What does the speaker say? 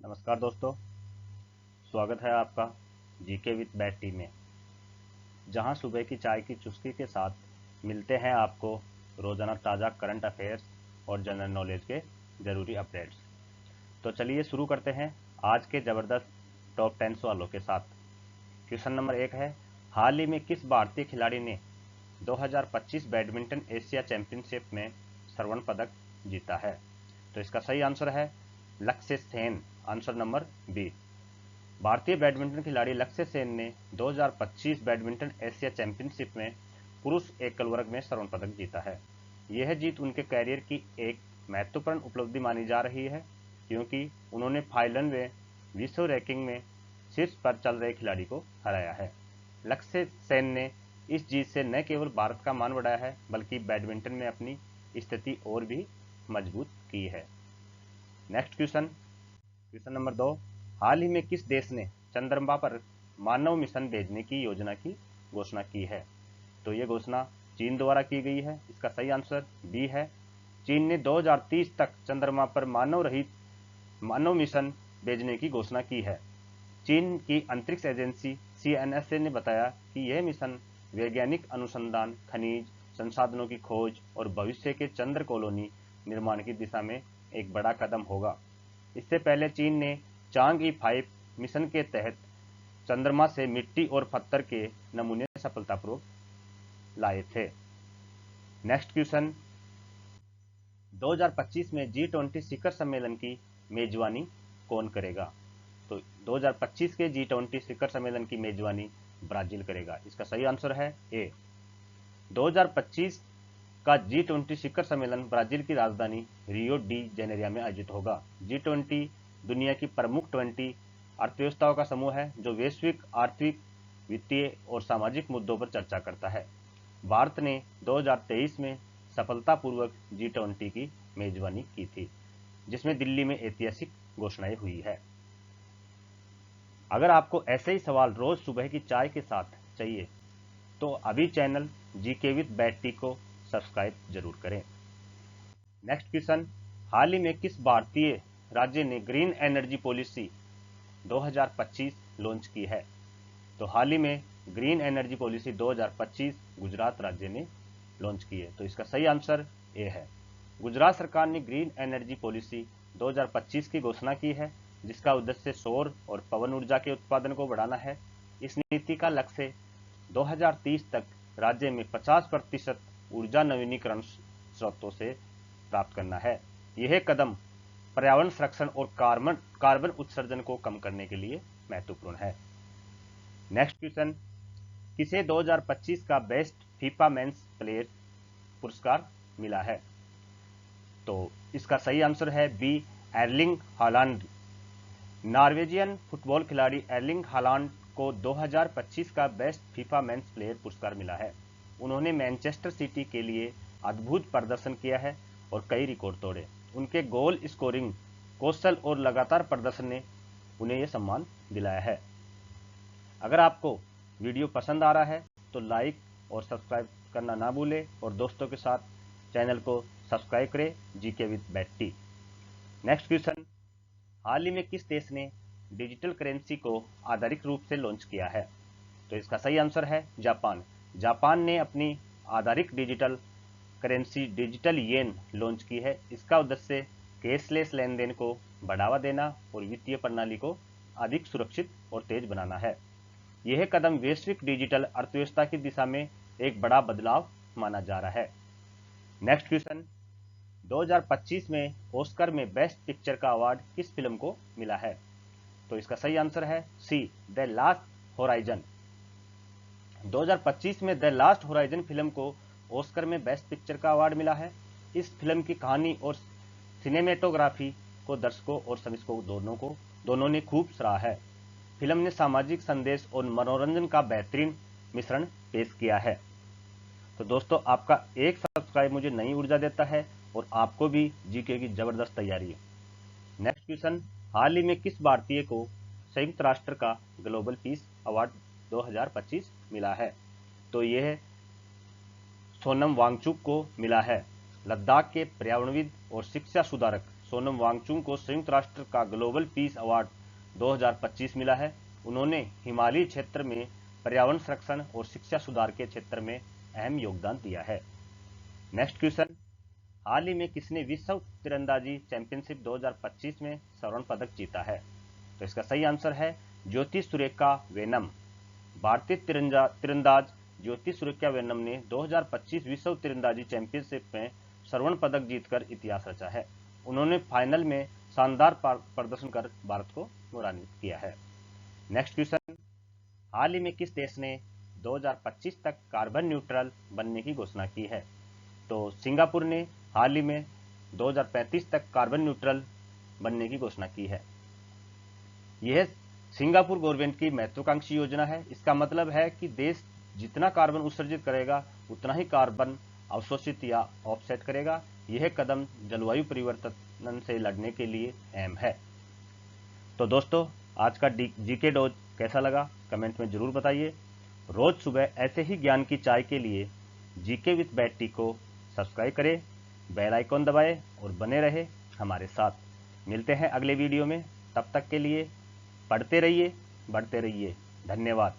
नमस्कार दोस्तों, स्वागत है आपका जीके विद बैट टी में, जहां सुबह की चाय की चुस्की के साथ मिलते हैं आपको रोजाना ताज़ा करंट अफेयर्स और जनरल नॉलेज के ज़रूरी अपडेट्स। तो चलिए शुरू करते हैं आज के ज़बरदस्त टॉप 10 सवालों के साथ। क्वेश्चन नंबर 1 है, हाल ही में किस भारतीय खिलाड़ी ने 2025 बैडमिंटन एशिया चैंपियनशिप में स्वर्ण पदक जीता है? तो इसका सही आंसर है लक्ष्य सेन, आंसर नंबर बी। भारतीय बैडमिंटन खिलाड़ी लक्ष्य सेन ने 2025 बैडमिंटन एशिया चैंपियनशिप में पुरुष एकल वर्ग में स्वर्ण पदक जीता है। यह जीत उनके कैरियर की एक महत्वपूर्ण उपलब्धि मानी जा रही है, क्योंकि उन्होंने फाइनल में विश्व रैंकिंग में शीर्ष पर चल रहे खिलाड़ी को हराया है। लक्ष्य सेन ने इस जीत से न केवल भारत का मान बढ़ाया है, बल्कि बैडमिंटन में अपनी स्थिति और भी मजबूत की है। नेक्स्ट क्वेश्चन नंबर 2, हाल ही में किस देश ने चंद्रमा पर मानव मिशन भेजने की योजना की घोषणा की है? तो ये घोषणा चीन द्वारा की गई है। इसका सही आंसर बी है। चीन ने 2030 तक चंद्रमा पर मानव मिशन भेजने की घोषणा की है। चीन की अंतरिक्ष एजेंसी CNSA ने बताया कि यह मिशन वैज्ञानिक अनुसंधान, खनिज संसाधनों की खोज और भविष्य के चंद्र कॉलोनी निर्माण की दिशा में एक बड़ा कदम होगा। इससे पहले चीन ने चांग-ई 5 मिशन के तहत चंद्रमा से मिट्टी और पत्थर के नमूने सफलतापूर्वक लाए थे। नेक्स्ट क्वेश्चन, 2025 में G20 शिखर सम्मेलन की मेजबानी कौन करेगा? तो 2025 के G20 शिखर सम्मेलन की मेजबानी ब्राजील करेगा। इसका सही आंसर है ए। 2025 का G20 शिखर सम्मेलन ब्राजील की राजधानी रियो डी जेनेरिया में आयोजित होगा। G20 दुनिया की प्रमुख 20 अर्थव्यवस्थाओं का समूह है, जो वैश्विक आर्थिक, वित्तीय और सामाजिक मुद्दों पर चर्चा करता है। भारत ने 2023 में सफलतापूर्वक G20 की मेजबानी की थी, जिसमें दिल्ली में ऐतिहासिक घोषणाएं हुई है। अगर आपको ऐसे ही सवाल रोज सुबह की चाय के साथ चाहिए, तो अभी चैनल जीके विद बैट टी को सब्सक्राइब जरूर करें। नेक्स्ट क्वेश्चन, हाल ही में किस भारतीय राज्य ने ग्रीन एनर्जी पॉलिसी 2025 लॉन्च की है? तो हाल ही में ग्रीन एनर्जी पॉलिसी 2025 गुजरात राज्य ने लॉन्च की है। तो इसका सही आंसर ए है। गुजरात सरकार ने ग्रीन एनर्जी पॉलिसी 2025 की घोषणा की है, जिसका उद्देश्य सौर और पवन ऊर्जा के उत्पादन को बढ़ाना है। इस नीति का लक्ष्य 2030 तक राज्य में 50% ऊर्जा नवीनीकरण स्रोतों से प्राप्त करना है। यह कदम पर्यावरण संरक्षण और कार्बन उत्सर्जन को कम करने के लिए महत्वपूर्ण है। नेक्स्ट क्वेश्चन, किसे 2025 का बेस्ट फीफा मेंस प्लेयर पुरस्कार मिला है? तो इसका सही आंसर है B, Erling Haaland. Norwegian football खिलाड़ी एर्लिंग हालांड को 2025 का बेस्ट फीफा मेंस प्लेयर पुरस्कार मिला है। उन्होंने मैनचेस्टर सिटी के लिए अद्भुत प्रदर्शन किया है और कई रिकॉर्ड तोड़े। उनके गोल स्कोरिंग कौशल और लगातार प्रदर्शन ने उन्हें यह सम्मान दिलाया है। अगर आपको वीडियो पसंद आ रहा है तो लाइक और सब्सक्राइब करना ना भूलें, और दोस्तों के साथ चैनल को सब्सक्राइब करें जीके विद बैट टी। नेक्स्ट क्वेश्चन, हाल ही में किस देश ने डिजिटल करेंसी को आधारिक रूप से लॉन्च किया है? तो इसका सही आंसर है जापान। जापान ने अपनी आधारिक डिजिटल करेंसी डिजिटल येन लॉन्च की है। इसका उद्देश्य कैशलेस लेन देन को बढ़ावा देना और वित्तीय प्रणाली को अधिक सुरक्षित और तेज बनाना है। यह कदम वैश्विक डिजिटल अर्थव्यवस्था की दिशा में एक बड़ा बदलाव माना जा रहा है। नेक्स्ट क्वेश्चन, 2025 में ऑस्कर में बेस्ट पिक्चर का अवार्ड किस फिल्म को मिला है? तो इसका सही आंसर है सी, द लास्ट होराइजन। 2025 में द लास्ट होराइजन फिल्म को ऑस्कर में बेस्ट पिक्चर का अवार्ड मिला है। इस फिल्म की कहानी और सिनेमेटोग्राफी को दर्शकों और समीक्षकों दोनों ने खूब सराहा है। फिल्म ने सामाजिक संदेश और मनोरंजन का बेहतरीन मिश्रण पेश किया है। तो दोस्तों, आपका एक सब्सक्राइब मुझे नई ऊर्जा देता है और आपको भी जीके की जबरदस्त तैयारी है। नेक्स्ट क्वेश्चन, हाल ही में किस भारतीय को संयुक्त राष्ट्र का ग्लोबल पीस अवार्ड 2025 मिला है? तो यह सोनम वांगचुक को मिला है। लद्दाख के पर्यावरणविद और शिक्षा सुधारक सोनम वांगचुक को संयुक्त राष्ट्र का ग्लोबल पीस अवार्ड 2025 मिला है। उन्होंने हिमालयी क्षेत्र में पर्यावरण संरक्षण और शिक्षा सुधार के क्षेत्र में अहम योगदान दिया है। नेक्स्ट क्वेश्चन, हाल ही में किसने विश्व तीरंदाजी चैंपियनशिप 2025 में स्वर्ण पदक जीता है? तो इसका सही आंसर है ज्योति सुरेखा वेनम। भारतीय तीरंदाज ज्योति सुरेखा वेनम ने 2025 विश्व तीरंदाजी चैंपियनशिप में स्वर्ण पदक जीतकर इतिहास रचा है। उन्होंने फाइनल में शानदार प्रदर्शन कर भारत को गौरवान्वित किया है। नेक्स्ट क्वेश्चन, हाल ही में किस देश ने 2025 तक कार्बन न्यूट्रल बनने की घोषणा की है? तो सिंगापुर ने हाल ही में 2035 तक कार्बन न्यूट्रल बनने की घोषणा की है। यह सिंगापुर गवर्नमेंट की महत्वाकांक्षी योजना है। इसका मतलब है कि देश जितना कार्बन उत्सर्जित करेगा उतना ही कार्बन अवशोषित या ऑफसेट करेगा। यह कदम जलवायु परिवर्तन से लड़ने के लिए अहम है। तो दोस्तों, आज का जीके डोज कैसा लगा कमेंट में जरूर बताइए। रोज सुबह ऐसे ही ज्ञान की चाय के लिए जीके विद बैटी को सब्सक्राइब करें, बेल आइकॉन दबाएं और बने रहे हमारे साथ। मिलते हैं अगले वीडियो में, तब तक के लिए पढ़ते रहिए, बढ़ते रहिए। धन्यवाद।